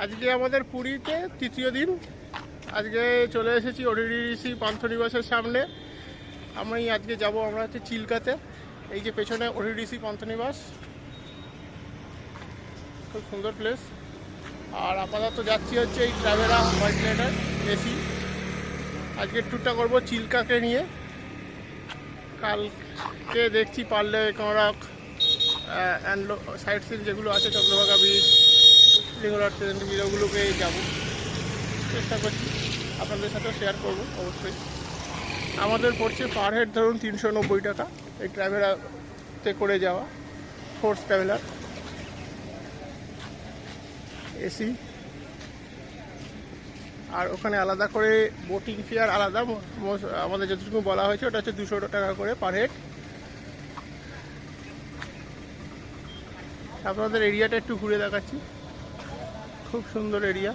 আজকে আমাদের পুরীতে তৃতীয় দিন। আজকে চলে এসেছি ওডিডিসি পান্থনিবাসের সামনে। আমি আজকে যাব, আমরা হচ্ছে চিল্কাতে। এই যে পেছনে ওডিডিসি পান্থনিবাস, খুব সুন্দর প্লেস। আর আপাতত যাচ্ছি হচ্ছে এই ট্রাভেরা হোয়াইট লেটার এসি। আজকের ট্যুরটা করবো চিল্কাকে নিয়ে। কালকে দেখছি পারলে কোনরক অ্যান্ড সাইট সিন যেগুলো আছে, Chandrabhaga beach, Lingaraj train beach, ওগুলোকে যাবো, চেষ্টা করছি আপনাদের সাথেও শেয়ার করবো অবশ্যই। আমাদের পড়ছে পার হেড ধরুন 390 টাকা এই ট্রাভেলাতে করে যাওয়া, ফোর্স ট্রাভেলার এসি। আর ওখানে আলাদা করে বোটিং ফেয়ার আলাদা, আমাদের যতটুকু বলা হয়েছে ওটা হচ্ছে 200 টাকা করে পার হেড। আপনাদের এরিয়াটা একটু ঘুরে দেখাচ্ছি, খুব সুন্দর area.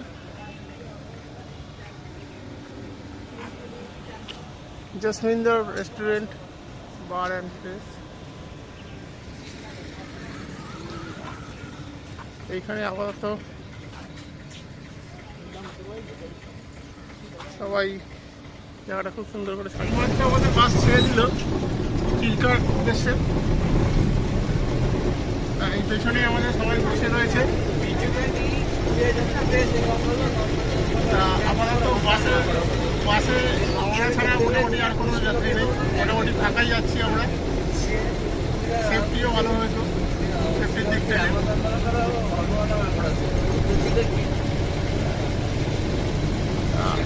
Jasminder restaurant, bar and place. এইখানে আপাতত সবাই জায়গাটা খুব সুন্দর করে সাজানো। আমাদের বাস ছেড়ে দিল চিল্কার উদ্দেশ্যে। এই পেছনে আমাদের সবাই বসে রয়েছে। আপাতত বাসে আমরা ছাড়া মোটামুটি আর কোনো যাত্রী নেই, মোটামুটি ফাঁকাই যাচ্ছি আমরা। সেফটিও ভালো হয়েছে, সেফটির দিক থেকে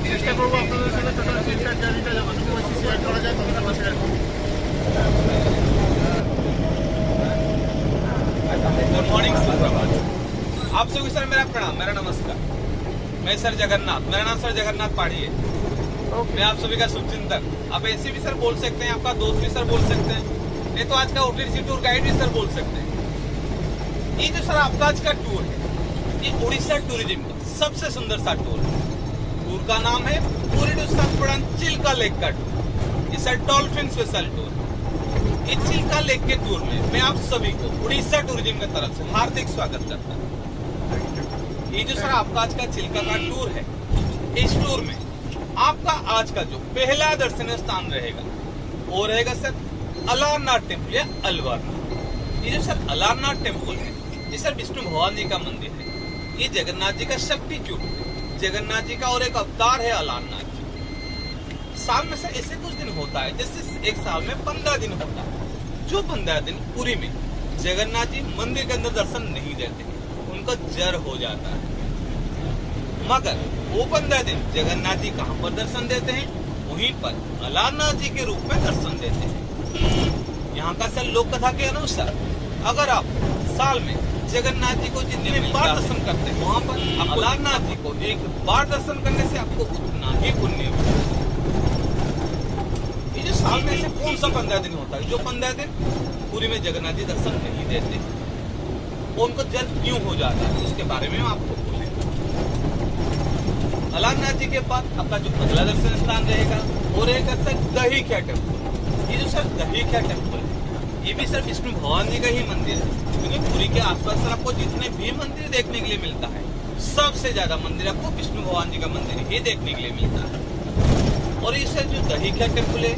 চেষ্টা করবো আপনাদের সাথে টোটাল চিল্কার জার্নিটা যতটুকু বেশি শেয়ার করা যায় ততটুকু শেয়ার করবো। गुड मॉर्निंग सुप्रभात। आप सभी सर मेरा प्रणाम, मेरा नमस्कार। मैं सर जगन्नाथ, मेरा नाम सर जगन्नाथ पाड़ी है। मैं आप सभी का शुभचिंतक। आप ऐसे भी सर बोल सकते हैं, आपका दोस्त भी सर बोल सकते हैं, नहीं तो आज का ओटीसी टूर गाइड भी सर बोल सकते हैं। ये जो सर आपका आज का टूर है, ये उड़ीसा टूरिज्म का सबसे सुंदर सा टूर है। टूर का नाम है पूरी चिल्का लेक का टूर। ये सर डॉल्फिन स्पेशल टूर। इस चिल्का लेक के टूर में मैं आप सभी को उड़ीसा टूरिज्म की तरफ से हार्दिक स्वागत करता हूँ। ये जो सर आपका आज का चिल्का का टूर है, इस टूर में आपका आज का जो पहला दर्शनीय स्थान रहेगा वो रहेगा सर अलारनाथ टेम्पल या अलवारनाथ। ये जो सर अलारनाथ टेम्पल है, ये सर विष्णु भगवान जी का मंदिर है। ये जगन्नाथ जी का शक्ति चूट है, जगन्नाथ जी का और एक अवतार है अलारनाथ जी। साल में सर ऐसे कुछ दिन होता है, जैसे एक साल में 15 दिन होता है। जो 15 दिन पूरी में जगन्नाथ जी मंदिर के अंदर दर्शन नहीं देते, उनका जर हो जाता है। मगर वो 15 दिन जगन्नाथ जी कहाँ पर दर्शन देते हैं? वहीं पर अलारनाथ जी के रूप में दर्शन देते हैं। यहाँ का सर लोक कथा के अनुसार अगर आप साल में जगन्नाथ जी को जितने बार दर्शन करते हैं, वहाँ पर अलारनाथ जी को एक बार दर्शन करने से आपको उतना ही पुण्य मिलता है। ये जो साल में से कौन सा 15 दिन होता है जो 15 दिन पूरी में जगन्नाथ जी दर्शन नहीं देते, उनको जल क्यों हो जाता है, उसके बारे में आपको बोलेंगे। अलारनाथ जी के बाद आपका जो अगला दर्शन स्थान रहेगा वो रहेगा सर दहीख्या टेम्पल। ये जो सर दहीख्या टेम्पल है, ये भी सर विष्णु भगवान जी का ही मंदिर है। क्योंकि पुरी के आसपास सर आपको जितने भी मंदिर देखने के लिए मिलता है, सबसे ज्यादा मंदिर आपको विष्णु भगवान जी का मंदिर ही देखने के लिए मिलता है। और ये सर जो दहीख्या टेम्पल है,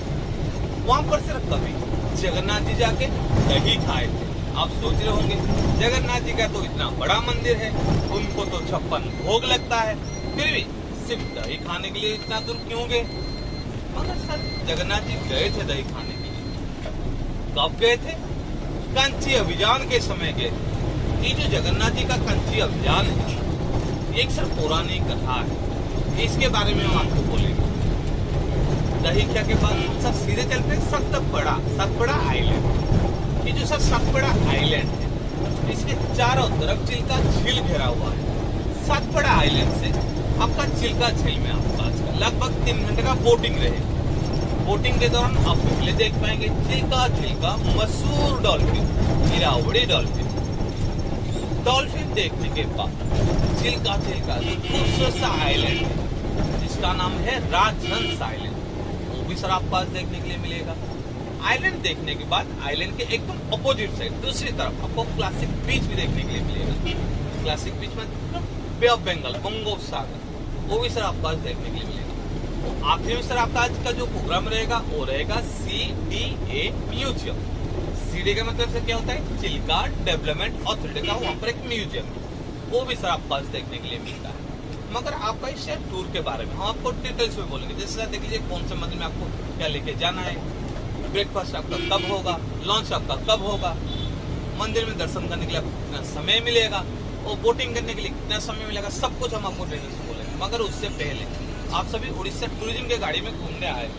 वहाँ पर सिर्फ कभी जगन्नाथ जी जाके दही खाए थे। आप सोच रहे होंगे जगन्नाथ जी का तो इतना बड़ा मंदिर है, उनको तो 56 भोग लगता है, फिर भी सिर्फ दही खाने के लिए इतना दूर क्यों गए? मगर सर जगन्नाथ जी गए थे दही खाने के लिए। कब गए थे? कंची अभियान के समय गए थे। ये जो जगन्नाथ जी का कंची अभियान है, एक सर पौराणिक कथा है, इसके बारे में हम आपको बोलेंगे। दहीख्या के बाद सर सीधे चलते हैं सतपड़ा आइलैंड। ये जो सर सतपड़ा आइलैंड है, इसके चारों तरफ चिल्का झील घेरा हुआ है। सतपड़ा आइलैंड से आपका चिल्का झील में आपका लगभग 3 घंटे का बोटिंग रहेगा। बोटिंग के दौरान आप पहले देख पाएंगे चिल्का झील का मशहूर डॉल्फिन, इरावड़ी डॉल्फिन। डॉल्फिन देखने के बाद चिल्का झील का खूबसूरत सा आइलैंड है, जिसका नाम है राजहंस आइलैंड, सर आपको आज देखने के लिए मिलेगा। आइलैंड देखने के बाद आइलैंड के एकदम अपोजिट साइड दूसरी तरफ आपको क्लासिक बीच भी देखने के लिए मिलेगा। क्लासिक बीच में बे ऑफ बंगाल, बंगोपसागर, वो भी सर आपको आज देखने के लिए मिलेगा। आखिरी में सर आपका आज का जो प्रोग्राम रहेगा वो रहेगा CDA म्यूजियम। CD का मतलब सर क्या होता है, चिल्का डेवलपमेंट अथॉरिटी का वहाँ पर एक म्यूजियम, वो भी सर आपको आज देखने के लिए मिलता है। मगर आपका इस टूर के बारे में हम आपको डिटेल्स में बोलेंगे। जैसे सर देख लीजिए कौन से मंदिर में आपको क्या लेके जाना है, ब्रेकफास्ट आपका कब होगा, लंच आपका कब होगा, मंदिर में दर्शन करने के लिए आपको कितना समय मिलेगा और बोटिंग करने के लिए कितना समय मिलेगा, सब कुछ हम आपको डिटेल्स में बोलेंगे। मगर उससे पहले आप सभी उड़ीसा टूरिज्म के गाड़ी में घूमने आए,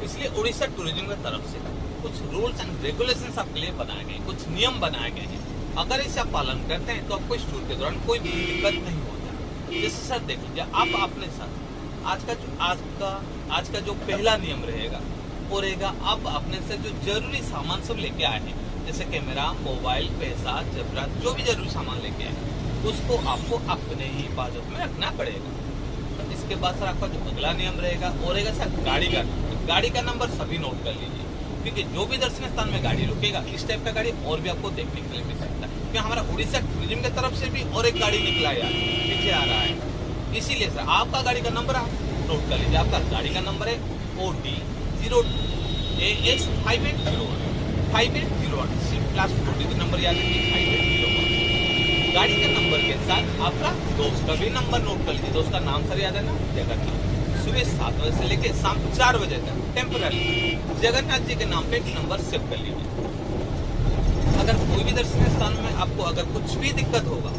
इसलिए उड़ीसा टूरिज्म की तरफ से कुछ रूल्स एंड रेगुलेशंस आपके लिए बनाए गए, कुछ नियम बनाए गए हैं। अगर इसे आप पालन करते हैं तो आपको इस टूर के दौरान कोई भी दिक्कत नहीं होता। जैसे सर देख लीजिए, आप अपने साथ आज का जो पहला नियम रहेगा वो रहेगा, आप अपने से जो जरूरी सामान सब लेके आए हैं, जैसे कैमरा, मोबाइल, पैसा, जेवरात, जो भी जरूरी सामान लेके आए उसको आपको अपने ही हिफाजत में रखना पड़ेगा। इसके बाद सर आपका जो अगला नियम रहेगा वो रहेगा सर गाड़ी का नंबर सभी नोट कर लीजिए, क्योंकि जो भी दर्शनीय स्थान में गाड़ी रुकेगा इस टाइप का गाड़ी और भी आपको देखने के लिए मिल सकता है। क्योंकि हमारा उड़ीसा टूरिज्म की तरफ से भी और एक गाड़ी निकला यार पीछे आ रहा है, इसीलिए सर आपका गाड़ी का नंबर आप नोट कर लीजिए। आपका गाड़ी का नंबर है OD 02 AS 5801 प्लस 42 नंबर याद रखिए 5801। गाड़ी के नंबर के साथ आपका दोस्त का भी नंबर नोट कर लीजिए। दोस्त का नाम सर याद है ना, जगन्नाथ। सुबह 7 बजे से लेकर शाम 4 बजे तक टेम्पररी जगन्नाथ जी के नाम पे एक नंबर सेव कर लीजिए। अगर कोई भी दर्शनीय स्थान में आपको अगर कुछ भी दिक्कत होगा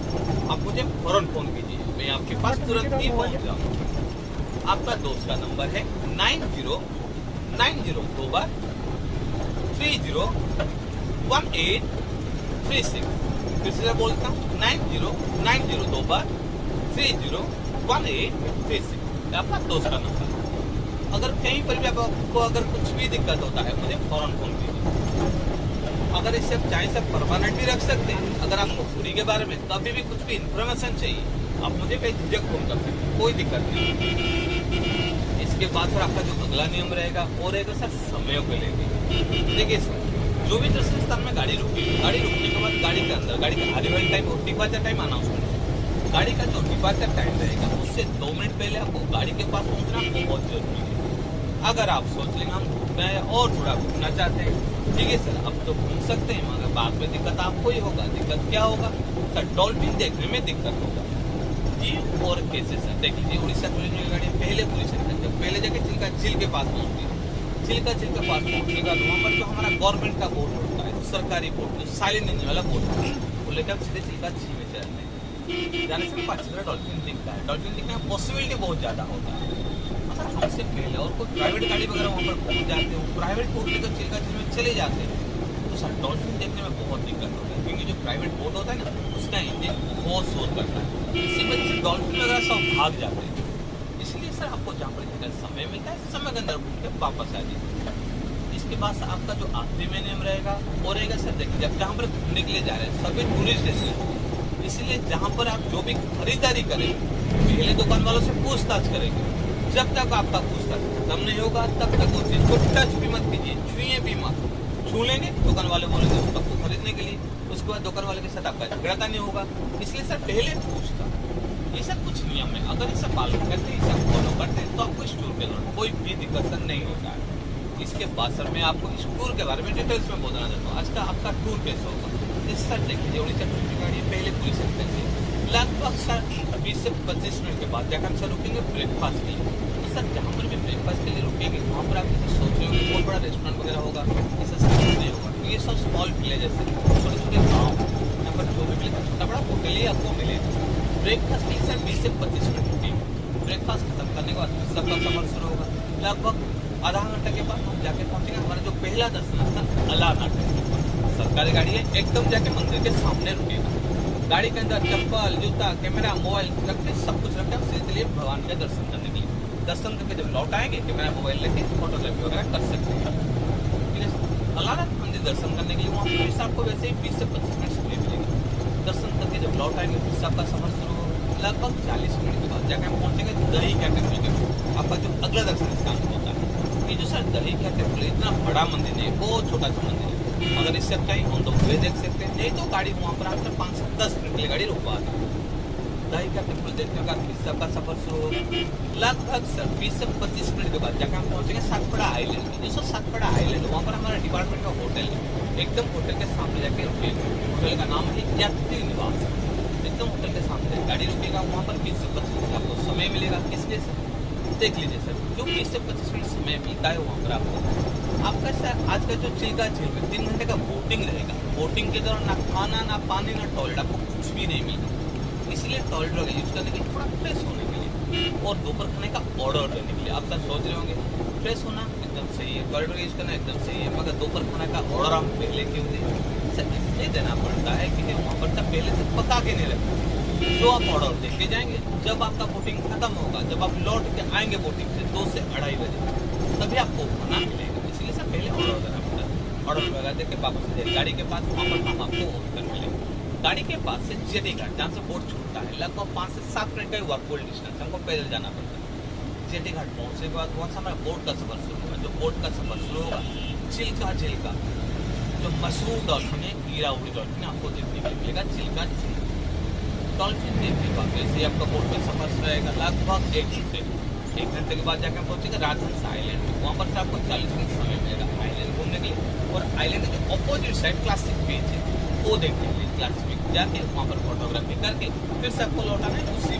आप मुझे फौरन फोन कीजिए, मैं आपके पास तुरंत ही पहुंच जाऊंगा। आपका दोस्त का नंबर है 9090 दो बार 301836। फिर से बोलता हूँ 9090 दो बार 301836 आपका दोस्त का नंबर। अगर कहीं पर भी आपको अगर कुछ भी दिक्कत होता है मुझे फौरन फोन कीजिए। अगर इसे आप चाहे सब परमानेंट भी रख सकते हैं। अगर आपको पूरी के बारे में कभी भी कुछ भी इंफॉर्मेशन चाहिए आप मुझे बेझिझक फोन कर सकते हैं, कोई दिक्कत नहीं। इसके बाद सर आपका जो अगला नियम रहेगा वो रहेगा सर समय को लेकर। देखिए सर, जो भी दर्शनीय स्थान में गाड़ी रुकेगी, गाड़ी रुकने के बाद गाड़ी के अंदर गाड़ी का अराइवल टाइम और डिपार्चर टाइम अनाउंस करें। गाड़ी का जो डिपार्चर टाइम रहेगा उससे 2 मिनट पहले आपको गाड़ी के पास पहुंचना बहुत जरूरी है। अगर आप सोच लेंगे हम घूमना है और थोड़ा घूमना चाहते हैं, ठीक है सर, अब तो घूम सकते हैं, मगर बाद में दिक्कत आपको ही होगा। दिक्कत क्या होगा सर, डॉल्फिन देखने में दिक्कत होगा जी। और कैसे सर देख लीजिए, उड़ीसा टूरिज्म की गाड़ी पहले पूरी से पहले जाके चिल्का झील के पास पहुंचती है। चिल्का झील के पास पहुंचने के बाद वहाँ पर जो हमारा गवर्नमेंट का बोर्ड होता है, सरकारी बोर्ड, जो साइलेंट इंजन वाला बोर्ड होता है, वो लेकर सीधे चिल्का झील में चलते हैं। जाने से 5 मिनट डॉल्फिन दिखता है। डॉल्फिन दिखने का पॉसिबिलिटी बहुत ज़्यादा होता है। अगर हमसे पहले और कोई प्राइवेट गाड़ी वगैरह वहाँ पर पहुँच जाते हो, प्राइवेट बोट लेकर चिल्का झील में चले जाते हैं, तो सर डॉल्फिन देखने में बहुत दिक्कत होता है। क्योंकि जो प्राइवेट बोट होता है ना उसका इंजन बहुत शोर करता है, इसी वजह से डॉल्फिन वगैरह सब भाग जाते हैं। इसलिए सर आपको जहाँ पर समय मिलता है समय के अंदर घूम के वापस आ जाइए। इसके बाद आपका जो आखिरी में नियम रहेगा वो रहेगा सर देखिए, जब जहाँ पर घूमने के लिए जा रहे हैं सभी टूरिस्ट डेस्टिनेशन, इसलिए जहाँ पर आप जो भी खरीदारी करें पहले दुकान वालों से पूछताछ करेंगे। जब तक आपका पूछताछ खत्म नहीं होगा तब तक वो चीज को टच भी मत कीजिए, छुइए भी मत। छू लेंगे दुकान वाले बोलेंगे उस वक्त खरीदने के लिए, उसके बाद दुकान वाले के साथ आपका झगड़ा नहीं होगा। इसलिए सर पहले पूछताछ, ये सब कुछ नियम है। अगर इसे पालन करते हैं, इसे फॉलो करते हैं तो आपको इस टूर के दौरान कोई भी दिक्कत सर नहीं होता है। इसके बाद सर मैं आपको इस टूर के बारे में डिटेल्स में बताना चाहता हूँ। आज का आपका टूर कैसे होगा इस सर देखिए, उड़ीसा टूर की गाड़ी पहले पूरी सकते हैं लगभग सर 20 से 25 मिनट के बाद जाकर हम सर रुकेंगे ब्रेकफास्ट के लिए। तो सर जहाँ पर भी ब्रेकफास्ट के लिए रुकेंगे वहाँ पर आप जैसे सोच रहे हो बहुत बड़ा रेस्टोरेंट वगैरह होगा, ऐसा सब नहीं होगा। तो ये सब स्मॉल विलेजेस है, छोटे छोटे गाँव, यहाँ पर जो भी मिलेगा छोटा बड़ा होटल ही आपको मिलेगा। ब्रेकफास्ट के लिए सर 20 से 25 मिनट रुकेंगे। ब्रेकफास्ट खत्म करने के बाद सबका सफर शुरू होगा। लगभग आधा घंटे के बाद हम जाके पहुँचेंगे हमारा जो पहला दर्शन स्थल अलारनाथ। सरकारी गाड़ी है, एकदम जाके मंदिर के सामने रुकेगा। गाड़ी के अंदर चप्पल, जूता, कैमरा, मोबाइल रखते सब कुछ रखते हैं इसलिए भगवान के दर्शन करने के लिए। दर्शन करके जब लौट आएंगे कैमरा मोबाइल लेके फोटोग्राफी वगैरह कर सकते हैं। ठीक है, अलारनाथ मंदिर दर्शन करने के लिए वहाँ पर आपको वैसे ही 20 से 25 मिनट समय मिलेगा। दर्शन करके जब लौट आएंगे फिर सबका सफर शुरू होगा। लगभग 40 मिनट के बाद जाके हम पहुँचेंगे दही कैफे मिल के आपका जो अगला दर्शन स्थान होता है। ये जो सर दही कैफे इतना बड़ा मंदिर है, बहुत छोटा सा मंदिर है। अगर इससे कहीं ऑन द वे देख सकते हैं, नहीं तो गाड़ी वहाँ पर आपसे 5 से 10 मिनट के लिए गाड़ी रुकवा था। दही का टेम्पल देखने का फिर सबका सफर शुरू होगा। लगभग सर 20 से 25 मिनट के बाद जाकर हम पहुँचेंगे सातपड़ा आइलैंड में। जैसे सातपड़ा आइलैंड वहाँ पर हमारा डिपार्टमेंट का होटल है, एकदम होटल के सामने जाके रुकेगा। होटल का नाम है यात्री निवास। एकदम होटल के सामने गाड़ी रुकेगा, वहाँ पर 20 से 25 मिनट आपको समय मिलेगा। किस लिए सर? देख लीजिए सर, जो 20 से 25 मिनट समय मिलता है वहाँ पर आपका सर आज का जो चिल्का झील में 3 घंटे का बोटिंग रहेगा। बोटिंग के दौरान ना खाना, ना पानी, ना टॉयलेट, आपको कुछ भी नहीं मिलेगा। इसलिए टॉयलेट वगैरह यूज करने के लिए थोड़ा फ्रेश होने के लिए और दोपहर खाने का ऑर्डर देने के लिए आप सब सोच रहे होंगे फ्रेश होना एकदम सही है, टॉयलेट वगैरह यूज करना एकदम सही है, मगर दोपहर खाने का ऑर्डर हम पहले क्यों दें? सर इसलिए देना पड़ता है कि वहाँ पर सब पहले से पका के नहीं रखते। जो आप ऑर्डर दे के जाएंगे, जब आपका बोटिंग खत्म होगा, जब आप लौट के आएंगे बोटिंग से 2 से 2:30 बजे, तभी आपको खाना मिलेगा। इसलिए सर पहले ऑर्डर देना पड़ता है। ऑर्डर वगैरह दे के वापस गाड़ी के पास वहाँ पर हम आपको होटल मिलेगा। गाड़ी के पास से जेटी घाट जहाँ से बोट छूटता है, लगभग 5 से 7 मिनट का ही वॉकबल डिस्टेंस हमको पैदल जाना पड़ता है। जेटी घाट पहुँचने के बाद वहाँ से हमारा बोट का सफर शुरू होगा। जो बोट का सफर शुरू होगा, चिल्का झील का जो मशहूर डॉल्फिन है, ईरावली डॉल्फिन आपको देखने को मिलेगा। चिल्का झील डॉल्फिन देखने के बाद वैसे आपका बोट का सफर रहेगा लगभग 1 घंटे। 1 घंटे के बाद जाकर हम पहुँचेंगे राजहंस आइलैंड में। वहाँ पर से आपको 40 मिनट समय मिलेगा आइलैंड घूमने के लिए। और आइलैंड के अपोजिट साइड क्लासिक बीच है, वो देखने के लिए क्लासिक बीच जाके वहाँ पर फोटोग्राफी करके फिर से आपको लौटाना है उसी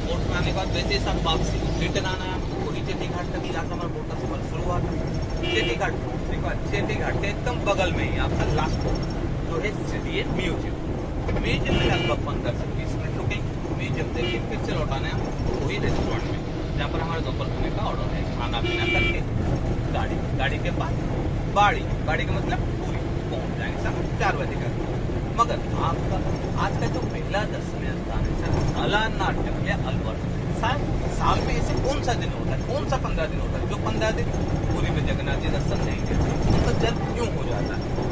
बोट में। आने के बाद वैसे सब वापसी रिटर्न आना है आपको। वही जेटी घाट तक जाकर हमारा बोट का सफर शुरू हुआ था। जेटी घाट पहुँचने के बाद जेटी घाट के एकदम बगल में ही आपका लास्ट जो है सिटी म्यूजियम। म्यूजियम में लगभग 15 से 20 मिनट रुकेंगे। म्यूजियम देखिए फिर से लौटाना है आपको वही रेस्टोरेंट में जहाँ पर हमारे दोपहर खाने का ऑर्डर है। खाना पीना करके गाड़ी के पास बाड़ी का मतलब पूरी पहुँच जाएंगे सर 4 बजे का। मगर आपका आज का जो पहला दर्शनीय स्थान है सर अलारनाथ टेम्पल या अलवर। साल में ऐसे कौन सा दिन होता है, कौन सा 15 दिन होता है जो 15 दिन पूरी में जगन्नाथ जी दर्शन नहीं देते? उनका जन्म क्यों हो जाता है?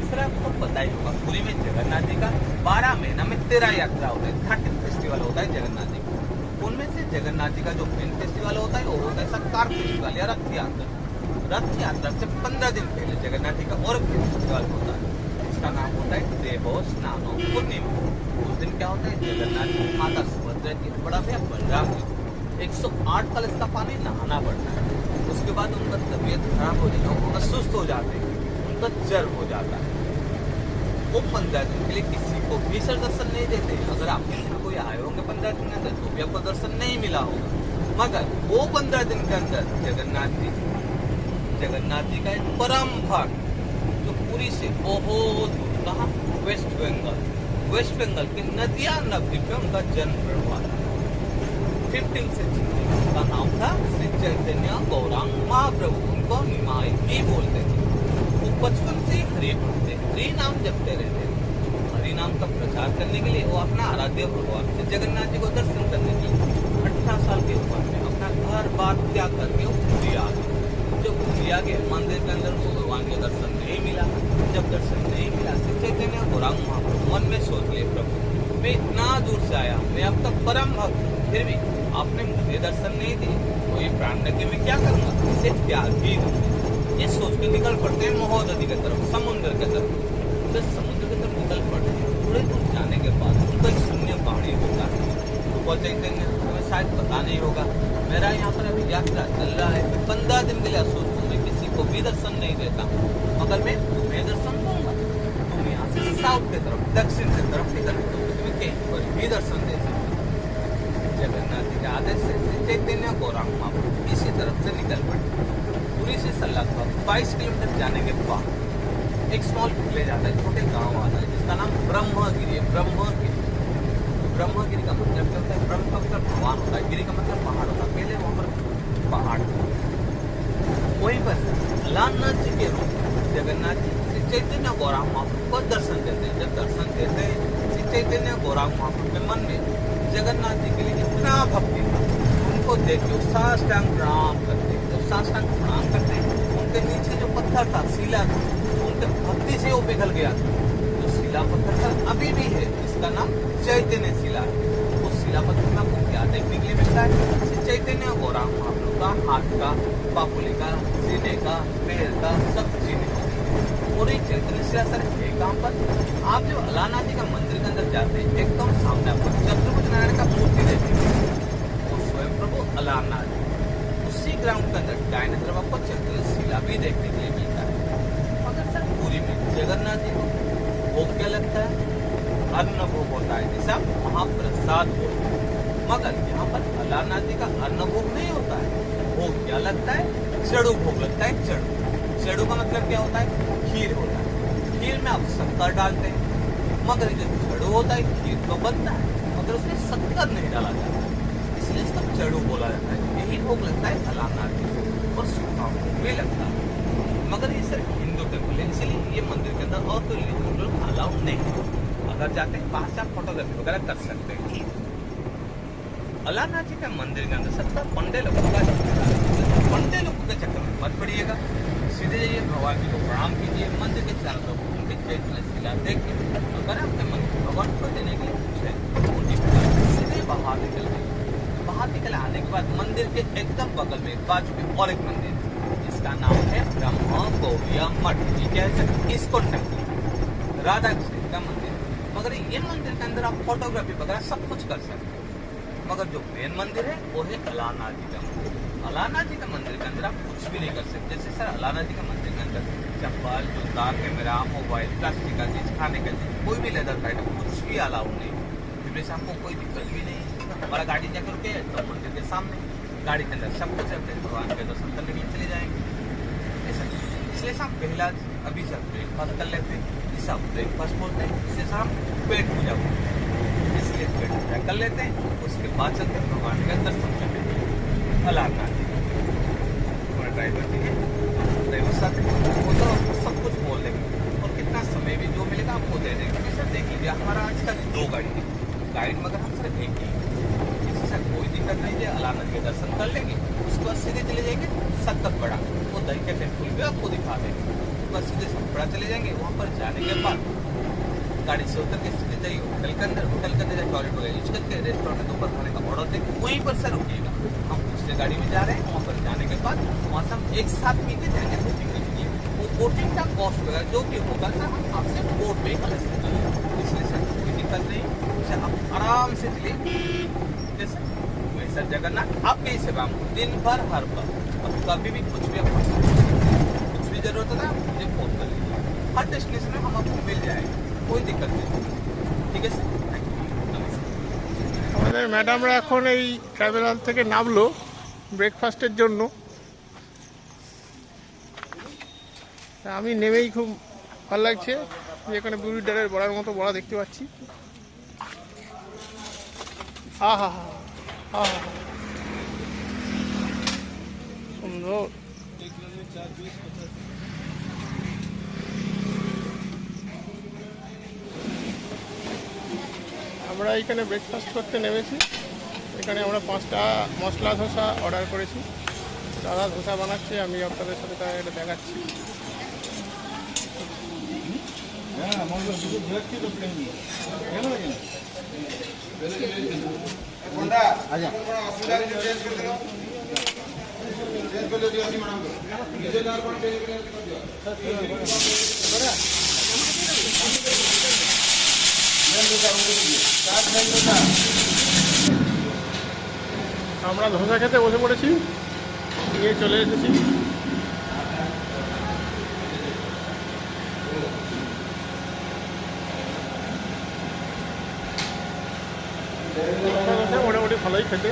सर आपको पता ही होगा, पूरी में जगन्नाथ जी का 12 महीना में 13 यात्रा होता है, 30 फेस्टिवल होता है जगन्नाथ जी का। उनमें से जगन्नाथ जी का जो मेन फेस्टिवल होता है वो होता है सरकार फेस्टिवल या रथ यात्रा। रथ यात्रा से 15 दिन पहले जगन्नाथ जी का और फेस्टिवल होता है, इसका नाम होता है देवस्नान पूर्णिमा। उस दिन क्या होता है, जगन्नाथ जी माता सुभद्रा की बड़ा भैया बलराम जी 108 कलश का पानी नहाना पड़ता है। उसके बाद उनका तबीयत खराब हो जाता है, उनका सुस्त हो जाते हैं, उनका जर हो जाता है। वो 15 दिन के लिए किसी को भी सर दर्शन नहीं देते। अगर आपके यहाँ कोई आए होंगे 15 दिन के अंदर तो भी आपको दर्शन नहीं मिला होगा। मगर वो 15 दिन के अंदर जगन्नाथ जी का एक परम भक्त जो पूरी से बहुत कहाँ वेस्ट बंगाल के नदिया नवद्वीप में उनका जन्म हुआ था। 15 से उनका नाम था श्री चैतन्य गौरांग महाप्रभु। उनको निमाई भी बोलते थे। वो बचपन से हरि पढ़ते, हरि नाम जपते रहते। हरि नाम का प्रचार करने के लिए वो अपना आराध्य भगवान से जगन्नाथ जी को दर्शन करने के लिए 18 साल की उम्र में अपना घर बार त्याग करके वो पुरी आ गए। जब पुरी आ गए मंदिर के अंदर वो भगवान के दर्शन नहीं मिला। जब दर्शन नहीं मिला, श्री चैतन्य गौरांग महाप्रभु मन में सोच लिए, प्रभु मैं इतना दूर से आया, मैं आपका परम भक्त, फिर भी आपने मुझे दर्शन नहीं दिए, तो ये प्राण के मैं क्या करूँगा, इसे त्याग ही दूँ। ये सोच के निकल पड़ते हैं महोदधि की तरफ, समुद्र की तरफ। तो समुद्र की तरफ निकल पड़ते हैं। थोड़े दूर जाने के बाद उनका एक शून्य पहाड़ी होता है। तो चैतन्य हमें शायद पता नहीं होगा, मेरा यहाँ पर अभी यात्रा चल रहा है, मैं 15 दिन के लिए सोच मैं किसी को भी दर्शन नहीं देता, मगर मैं तुम्हें दर्शन दूंगा। तुम यहाँ से साउथ की तरफ, दक्षिण की तरफ निकल तो तुम्हें कहीं पर भी दर्शन दे सकते। जगन्नाथ जी के आदेश से चैतन्य गौरांग महाप्रभु इसी तरफ से निकल पड़े। पूरी से लगभग 22 किलोमीटर जाने के बाद एक स्मॉल ले जाता है, छोटे गांव आता है जिसका नाम ब्रह्मगिरी है। ब्रह्मगिरी का मतलब क्या होता है? ब्रह्म का मतलब भगवान होता है, गिरी का मतलब पहाड़ होता है। पहले वहाँ पर पहाड़ वहीं पर अलारनाथ जी के रूप जगन्नाथ जी श्री चैतन्य गौरांग महाप्रभु को दर्शन देते हैं। जब दर्शन देते हैं श्री चैतन्य गौरांग महाप्रभु के मन में जगन्नाथ जी के लिए इतना भक्ति था, उनको देख के साष्टांग प्रणाम करते हैं। जब साष्टांग प्रणाम करते हैं, उनके नीचे जो पत्थर था, शिला था, उनके भक्ति से वो पिघल गया। जो शिला पत्थर था अभी भी है, इसका नाम चैतन्य शिला है। वो शिला पत्थर में आपको क्या देखने के लिए मिलता है? चैतन्य गौरांग महाप्रभु का हाथ का, पापुली का, सीने का, पैर का, सब चीज और एक चैतन्य शिला सर है कहाँ पर? आप जो अलानाथ जी का मंदिर के अंदर जाते हैं एकदम सामने आपको चतुर्भुज नारायण का मूर्ति देखेंगे, वो स्वयं प्रभु अलानाथ जी। उसी ग्राउंड के अंदर दाहिने तरफ आपको चैतन्य शिला भी देखने के लिए मिलता है। मगर सर पूरी में जगन्नाथ जी को भोग क्या लगता है? अन्न भोग होता है, जिसे आप महाप्रसाद बोलते हैं। मगर यहाँ पर अलानाथ जी का अन्न भोग नहीं होता है। भोग क्या लगता है? चड़ू भोग लगता है। चड़ू चड़ू का मतलब क्या होता है? खीर होता है। खीर में आप शक्कर डालते हैं, मगर जो चड़ू होता है खीर तो बनता है मगर उसमें शक्कर नहीं डाला जाता, इसलिए इसको चड़ू बोला जाता है। यही भोग लगता है अलानाथ जी और सूखा भोग भी लगता है। मगर ये सिर्फ हिंदू टेम्पल है, इसलिए ये मंदिर के अंदर और कोई रिचुअल अलाउ नहीं है। अगर जाते हैं पास आप फोटोग्राफी वगैरह कर सकते हैं। अलानाथ जी के मंदिर के अंदर सबका पंडे लोगों का पंडे लोगों के चक्कर में मत पड़िएगा। सीधे जाइए, भगवान जी को प्रणाम कीजिए, मंदिर के चारों तरफ उनके चैतन्य शिला देखिए। अगर आपके मन में भगवान को देने के लिए कुछ है तो उनकी सीधे बाहर निकल गए। बाहर निकल आने के बाद मंदिर के एकदम बगल में बाजू में और एक मंदिर है जिसका नाम है ब्रह्मा गौरिया मठ। ये क्या है? इस्कॉन टेम्पल, राधा कृष्ण का मंदिर। मगर ये मंदिर के अंदर आप फोटोग्राफी वगैरह सब कुछ कर सकते हैं। मगर जो मेन मंदिर है वो है अलानाथ जी का मंदिर। अलानाथ जी का मंदिर के अंदर आप कुछ भी नहीं कर सकते। जैसे सर अलानाथ जी का मंदिर के अंदर चप्पल, जूता, कैमरा, मोबाइल, प्लास्टिक का चीज, खाने का चीज, कोई भी लेदर का आइटम कुछ भी अलाउ नहीं। फिर से आपको कोई दिक्कत भी नहीं। हमारा गाड़ी जाकर रुके तो मंदिर के सामने गाड़ी के अंदर सब कुछ अपने भगवान के दर्शन करने के लिए चले जाएंगे। इसलिए हम पहला अभी सब ब्रेकफास्ट कर लेते हैं, जिसे आप ब्रेकफास्ट बोलते हैं। इससे हम पेट पूजा बोलते हैं, इसलिए पेट पूजा कर लेते हैं। उसके बाद चलते हैं भगवान का दर्शन करने के लिए अलानाथ जी। हमारा ड्राइवर जी है, ड्राइवर साथ वो तो सब कुछ बोल देंगे और कितना समय भी जो मिलेगा आपको दे देंगे। सर देख लीजिए हमारा आज का 2 गाड़ी है, गाइड मगर हम सिर्फ एक ही, इससे कोई दिक्कत नहीं है। अलानाथ के दर्शन कर लेंगे, उसके बाद सीधे चले जाएंगे सत्तरपड़ा, वो दही के टेम्पल भी आपको दिखा देंगे। उसके बाद सीधे सत्तरपड़ा चले जाएंगे। वहाँ पर जाने के बाद गाड़ी से उतर के सीधे जाइए होटल के अंदर, होटल के अंदर टॉयलेट वगैरह यूज करके रेस्टोरेंट में दोपहर खाने का ऑर्डर देंगे, वहीं पर से रुकिएगा। हम दूसरे गाड़ी में जा रहे हैं, वहाँ पर जाने के बाद वहाँ से हम एक साथ मिलकर जाएंगे बोटिंग के लिए। वो बोटिंग का कॉस्ट वगैरह जो भी होगा सर हम आपसे बोट पे कर सकते हैं, इसलिए सर कोई दिक्कत नहीं। आप आराम से चलिए। जैसे मैं सर जगन्नाथ आपके ही सेवा में दिन भर हर पल, और कभी भी कुछ भी आपको कुछ भी जरूरत है ना मुझे फोन कर लीजिए। हर डेस्टिनेशन में हम आपको मिल जाएंगे, कोई दिक्कत नहीं। ঠিক আছে, আমাদের ম্যাডামরা এখন এই ট্রাভেলার থেকে নামলো ব্রেকফাস্টের জন্য। আমি নেমেই খুব ভালো লাগছে যে এখানে বুড়ির ডালের বড়ার মতো বড়া দেখতে পাচ্ছি। আহা হা হা হা সুন্দর। আমরা এখানে ব্রেকফাস্ট করতে নেমেছি। এখানে আমরা 5টা মশলা ধোসা অর্ডার করেছি। দাদা ধোসা বানাচ্ছে, আমি আপনাদের সাথে তাই এটা দেখাচ্ছি। আমরা ধোসা খেতে বসে পড়েছি, নিয়ে চলে এসেছি। মোটামুটি ভালোই খেতে।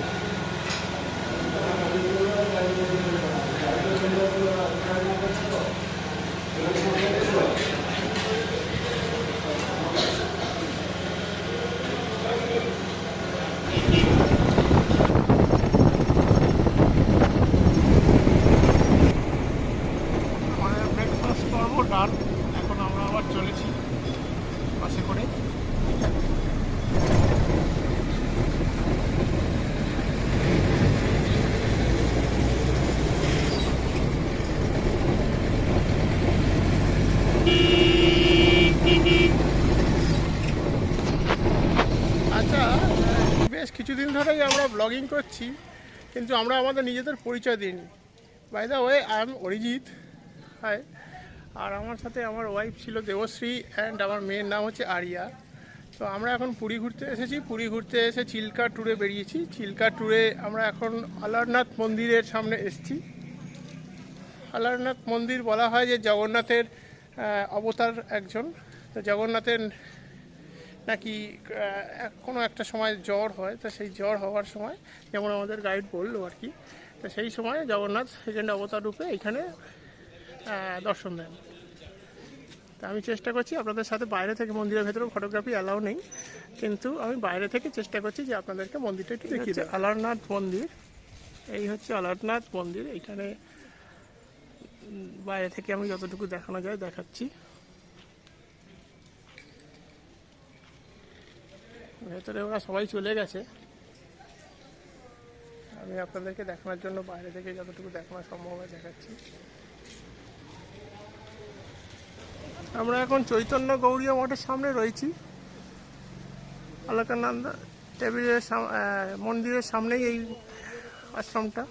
এখন আমরা আবার চলেছি বাসে করে। আচ্ছা, বেশ কিছুদিন ধরেই আমরা ব্লগিং করছি, কিন্তু আমরা আমাদের নিজেদের পরিচয় দিইনি। By the way, I am Arijit. Hi, আর আমার সাথে আমার ওয়াইফ ছিল দেবশ্রী অ্যান্ড আমার মেয়ের নাম হচ্ছে আরিয়া। তো আমরা এখন পুরী ঘুরতে এসেছি। পুরী ঘুরতে এসে চিল্কা ট্যুরে বেরিয়েছি। চিল্কা ট্যুরে আমরা এখন আলারনাথ মন্দিরের সামনে এসেছি। আলারনাথ মন্দির বলা হয় যে জগন্নাথের অবতার একজন। তো জগন্নাথের নাকি কোনো একটা সময় জ্বর হয়, তো সেই জ্বর হওয়ার সময় যেমন আমাদের গাইড বললো আর কি, তো সেই সময় জগন্নাথ সেকেন্ড অবতার রূপে এখানে দর্শন দেন। তা আমি চেষ্টা করছি আপনাদের সাথে বাইরে থেকে, মন্দিরের ভেতরে ফটোগ্রাফি অ্যালাউ নেই, কিন্তু আমি বাইরে থেকে চেষ্টা করছি যে আপনাদেরকে মন্দিরটা একটু দেখিয়ে দেয়। আলারনাথ মন্দির, এই হচ্ছে আলারনাথ মন্দির। এইখানে বাইরে থেকে আমি যতটুকু দেখানো যায় দেখাচ্ছি। ভেতরে ওরা সবাই চলে গেছে, আমি আপনাদেরকে দেখানোর জন্য বাইরে থেকে যতটুকু দেখানো সম্ভব হয় দেখাচ্ছি। আমরা এখন চৈতন্য গৌরীয় মঠের সামনে রয়েছি। অলকানন্দা টেবিলের মন্দিরের সামনেই এই আশ্রমটা।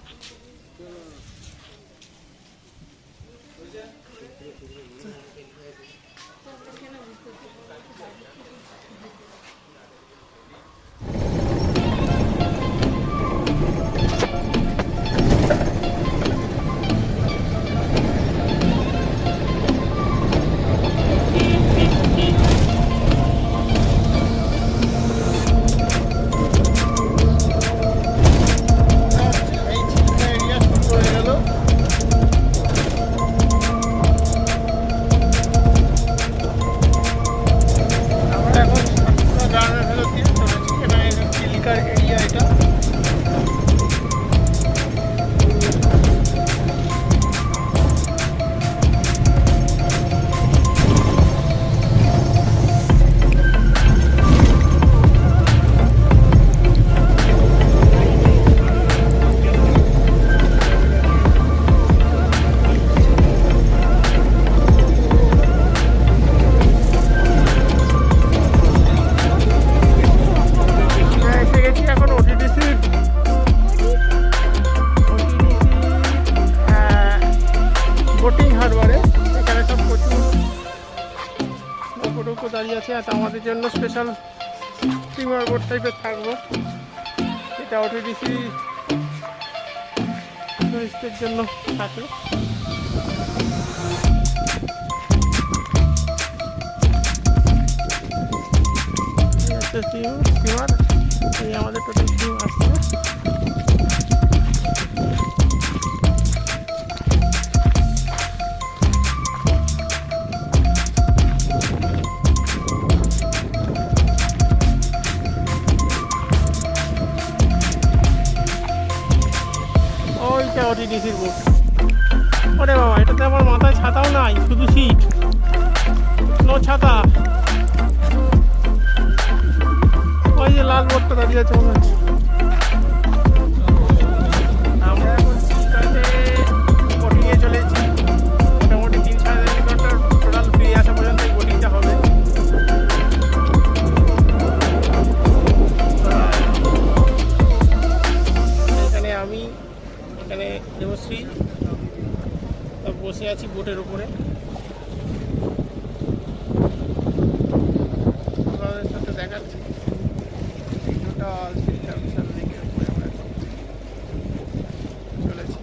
দাঁড়িয়ে আছে, আর আমাদের জন্য স্পেশাল স্টিমার বোট টাইপের থাকবো, এটা ওটিডিসি টুরিস্টের জন্য থাকে। স্টিমার এই আমাদের টোটাল টিম আসছে। ওটিডিসির বুট। ওরে বাবা, এটাতে আমার মাথায় ছাতাও নাই, শুধু সিট, নো ছাতা। ওই যে লাল বোটটা দাঁড়িয়ে আছে মনে হচ্ছে। আমরা এখন চিল্কাতে বোটিংয়ে চলেছি। মোটামুটি 3-3.5 ঘন্টার টোটাল ফিরে আসা পর্যন্ত এই বোটিংটা হবে। এখানে আমি, এখানে দেবশ্রী বসে আছি বোটের উপরে। আপনাদের সাথে দেখাচ্ছি টোটাল বিশাল বিশাল লেকের উপরে আমরা চলেছি।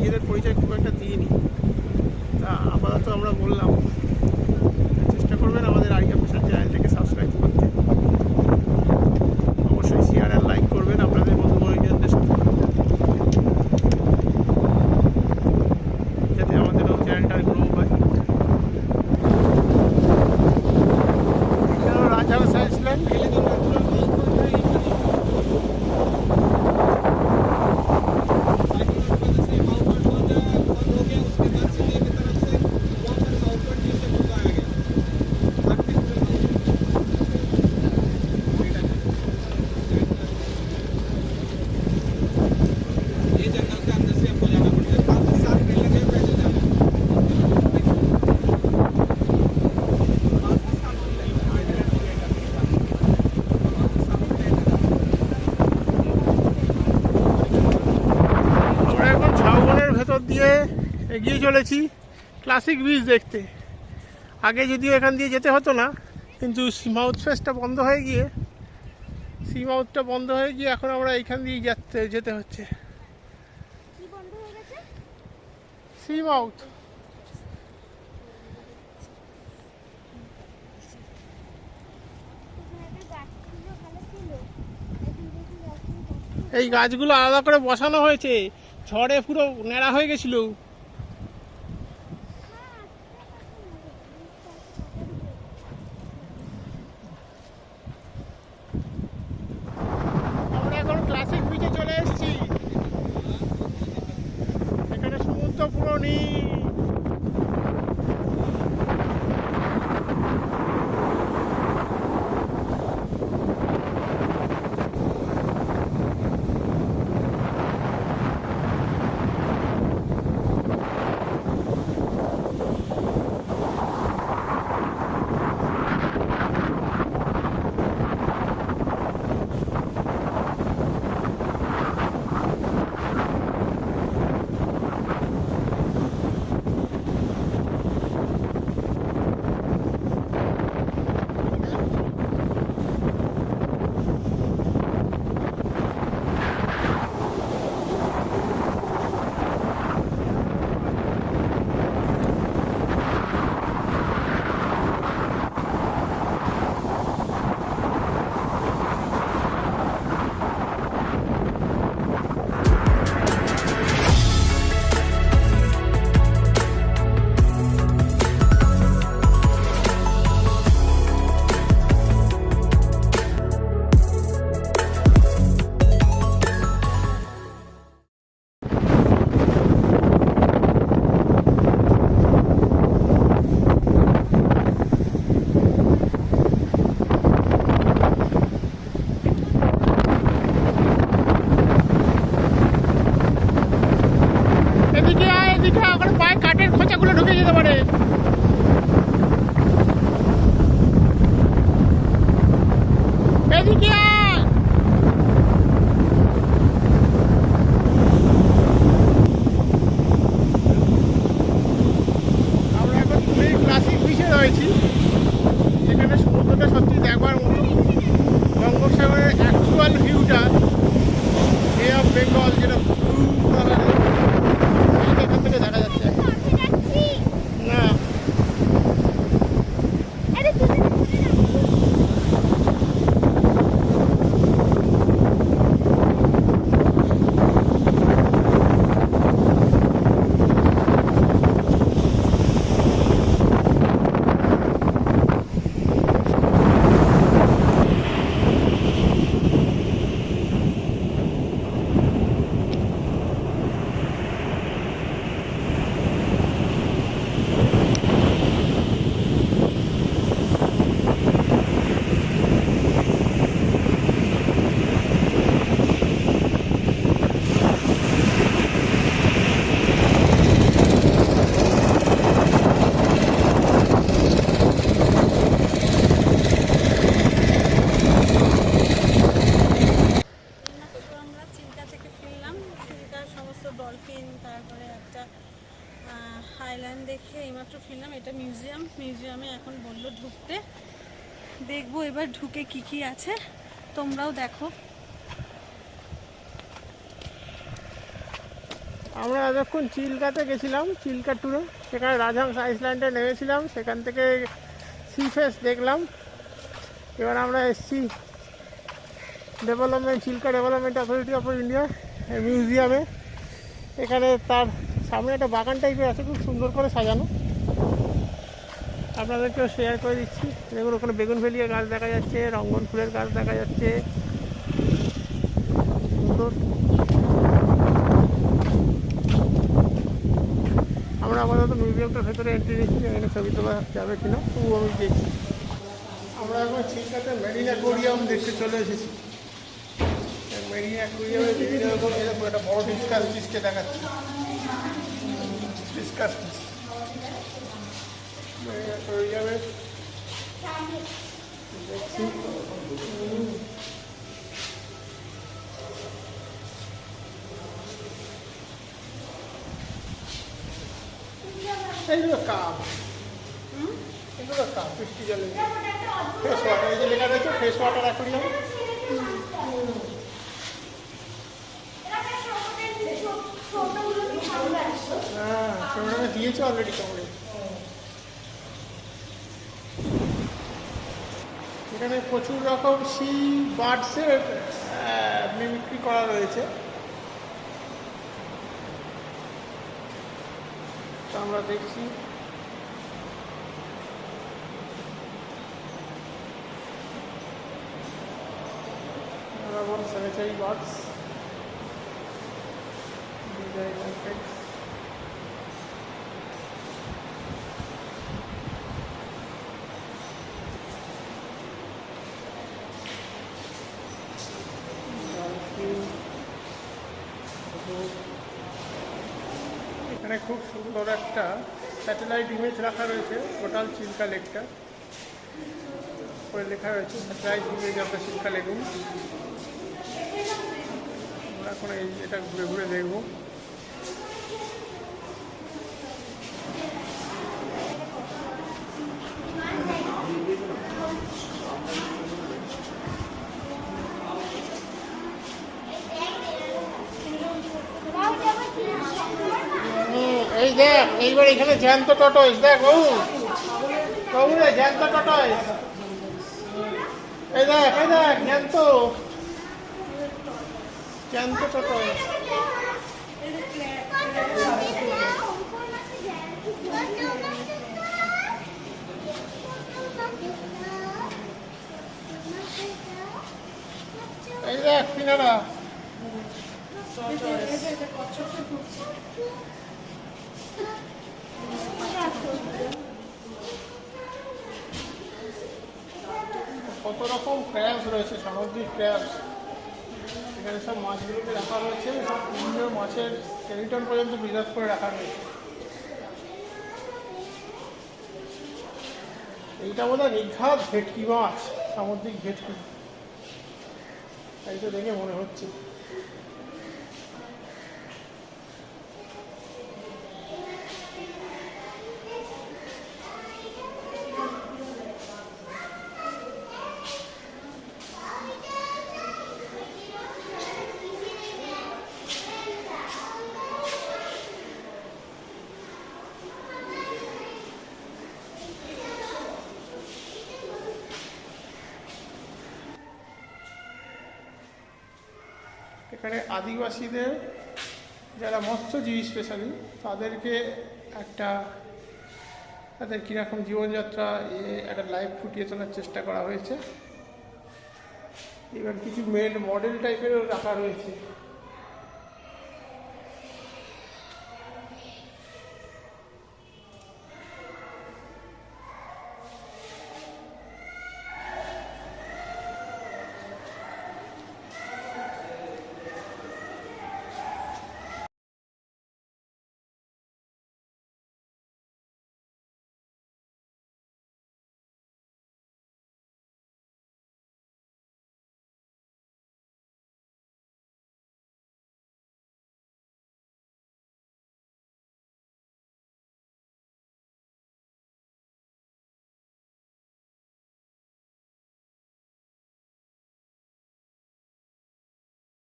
নিজেদের পরিচয় খুব একটা দিইনি। তা আপাতত আমরা বললাম, চেষ্টা করবেন আমাদের আরিয়া পেশার চ্যানেলটাকে সাবস্ক্রাইব করতে, অবশ্যই শেয়ার আর লাইক করবেন আপনাদের বন্ধু বান্ধবদের সাথে, যাতে আমাদেরও চ্যানেলটা গ্রো হয়। রাজা সাইন্সল্যান্ড দিয়ে এগিয়ে চলেছি ক্লাসিক বিচ দেখতে। আগে যদিও এখান দিয়ে যেতে হতো না, কিন্তু সি-মাউথ ফেসটা বন্ধ হয়ে গিয়ে এখন আমরা এইখান দিয়ে যেতে হচ্ছে। সি-মাউথ এই গাছগুলো আলাদা করে বসানো হয়েছে, ঝড়ে পুরো ন্যাড়া হয়ে গেছিল। আমরা এখন ক্লাসিক বিচে চলে এসেছি, এখানে সমুদ্র পুরো নীল। কাঠের খোঁচাগুলো ঢুকে যেতে পারে। এদিকে আমরা এখন ক্লাসিক বিচে রয়েছি, যেখানে সমুদ্রটা সত্যি দেখবার মতো। বঙ্গোপসাগরের অ্যাকচুয়াল ভিউটা, বে অফ বেঙ্গল, যেটা ব্লু কালারের, এখান থেকে দেখা যাচ্ছে। না আইল্যান্ড দেখে এইমাত্র ফিরলাম। এটা মিউজিয়ামে এখন বললো ঢুকতে, দেখবো এবার ঢুকে কি কি আছে, তোমরাও দেখো। আমরা এতক্ষণ চিল্কাতে গেছিলাম, চিল্কা ট্যুরে। সেখানে রাজহাংস আইসল্যান্ডে নেমেছিলাম, সেখান থেকে সি ফেস দেখলাম। এবার আমরা এসেছি Chilka development authority of India মিউজিয়ামে। এখানে তার সামনে একটা বাগান টাইপের আছে, খুব সুন্দর করে সাজানো। আপনাদেরকেও শেয়ার করে দিচ্ছি। দেখুন ওখানে বেগুনভেলিয়া গাছ দেখা যাচ্ছে, রঙ্গন ফুলের গাছ দেখা যাচ্ছে, সুন্দর। আমরা আপাতত মিউজিয়ামটার ভেতরে এন্ট্রি নিচ্ছি, এখানে ছবি তোলা যাবে কিনা তবু আমি দেখছি। আমরা এখন চিল্কাতে মেরিন অ্যাকোয়ারিয়াম দেখতে চলে এসেছি। মেরিন অ্যাকোয়ারিয়ামে বিভিন্ন রকম এরকম একটা বড় ডিসকাস ফিশকে দেখাচ্ছি। ডিসকাস ফিশ মেরিন অ্যাকোয়ারিয়ামে দেখছি। এইগুলো কাপ, এগুলো কাপ বৃষ্টি জলে ফ্রেশ ওয়াটার, এই যে লেখা রয়েছে ফ্রেশ ওয়াটার অ্যাকোয়ারিয়াম। হ্যাঁ ক্যামেরা দিয়েছে অলরেডি ক্যামেরা। এখানে প্রচুর রকম সি বার্ডসের মিমিক্রি করা রয়েছে। আমরা দেখছি sanitary baths, এখানে খুব সুন্দর একটা স্যাটেলাইট ইমেজ রাখা রয়েছে টোটাল চিল্কা লেকটা, লেখা রয়েছে satellite image of the Chilka lagoon. আমরা এখন এটা ঘুরে ঘুরে দেখবো। এই দেখ এইবার এখানে জ্যান্ত টটয়েস, দেখ বাবু রে জ্যান্ত টটয়েস, এই দেখ জ্যান্ত টটয়েস। এই দেখ কিনারা কত রকম ক্র্যাবস রয়েছে, সামুদ্রিক ক্র্যাবস। এখানে সব মাছগুলোকে রাখা রয়েছে, সব বিভিন্ন মাছের স্কেলিটন পর্যন্ত প্রিজার্ভ করে রাখা রয়েছে। এইটা বোধহয় নিঘাত ভেটকি মাছ, সামুদ্রিক ভেটকি, তাই তো দেখে মনে হচ্ছে। এখানে আদিবাসীদের যারা মৎস্যজীবী স্পেশালি তাদেরকে তাদের কীরকম জীবনযাত্রা একটা লাইভ ফুটিয়ে তোলার চেষ্টা করা হয়েছে। এবার কিছু মডেল টাইপেরও রাখা রয়েছে।